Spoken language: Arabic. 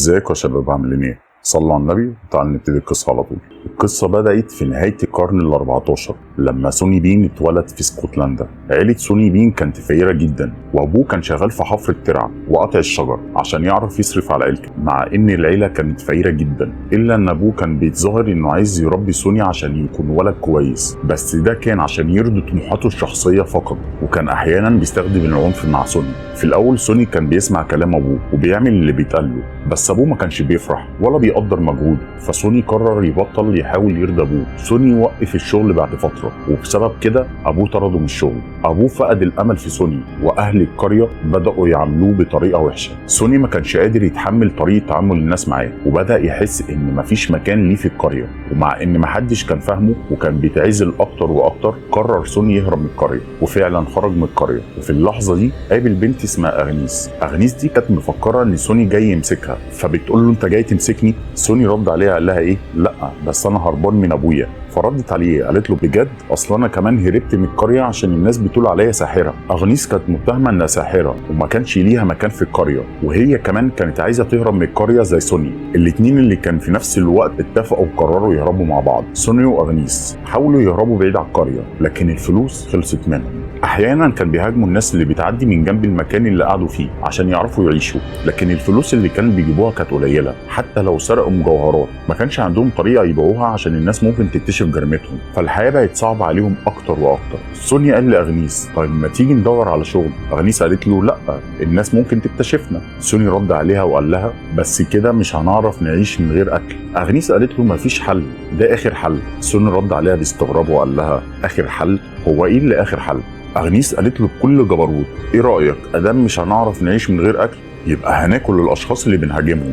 ازيكم يا شباب، عاملين ايه؟ صلوا على النبي وتعالوا نبتدي القصه على طول. القصه بدات في نهايه القرن ال14 لما سوني بين اتولد في اسكتلندا. عيله سوني بين كانت فقيره جدا، وابوه كان شغال في حفر الترع وقطع الشجر عشان يعرف يصرف على عيلته. مع ان العيله كانت فقيره جدا، الا ان ابوه كان بيتظاهر انه عايز يربي سوني عشان يكون ولد كويس، بس ده كان عشان يرضي طموحاته الشخصيه فقط، وكان احيانا بيستخدم العنف مع سوني. في الاول سوني كان بيسمع كلام ابوه وبيعمل اللي بيتقال له، بس ابوه ما كانش بيفرح ولا بيقدر مجهوده، فسوني قرر يبطل يحاول يرضي ابوه. سوني وقف الشغل بعد فتره، وبسبب كده ابوه طرده من الشغل. ابوه فقد الامل في سوني، واهل القريه بداوا يعاملوه بطريقه وحشه. سوني ما كانش قادر يتحمل طريقه تعامل الناس معاه، وبدا يحس ان مفيش مكان ليه في القريه، ومع ان محدش كان فاهمه وكان بيتعزل اكتر واكتر، قرر سوني يهرب من القريه، وفعلا خرج من القريه. وفي اللحظه دي قابل بنت اسمها اغنيس. اغنيس دي كانت مفكره ان سوني جاي يمسكها، فبتقول له انت جاي تمسكني؟ سوني رد عليها قال لها ايه؟ لا بس انا هربان من ابويا. فردت عليه قالت له بجد؟ اصل انا كمان هربت من القريه عشان الناس بتقول عليا ساحره. اغنيس كانت متهمه انها ساحره وما كانش ليها مكان في القريه، وهي كمان كانت عايزه تهرب من القريه زي سوني. الاتنين اللي كان في نفس الوقت اتفقوا وقرروا يهربوا مع بعض. سوني واغنيس حاولوا يهربوا بعيد عن القريه، لكن الفلوس خلصت منهم. احيانا كان بيهاجموا الناس اللي بتعدي من جنب المكان اللي قعدوا فيه عشان يعرفوا يعيشوا، لكن الفلوس اللي كانوا بيجيبوها كانت قليله. حتى لو سرقوا مجوهرات ما كانش عندهم طريقه يبيعوها عشان الناس ممكن تكتشف جريمتهم، فالحياه بقت صعبه عليهم اكتر واكتر. سوني قال لاغنيس طيب ما تيجي ندور على شغل؟ اغنيس قالت له لا، الناس ممكن تكتشفنا. سوني رد عليها وقال لها بس كده مش هنعرف نعيش من غير اكل. اغنيس قالت له مفيش حل، ده اخر حل. سوني رد عليها باستغراب وقال لها اخر حل؟ هو ايه اللي اخر حل؟ اغنيس قالت له بكل جبروت ايه رايك ادام مش هنعرف نعيش من غير اكل يبقى هناكل الاشخاص اللي بنهاجمهم.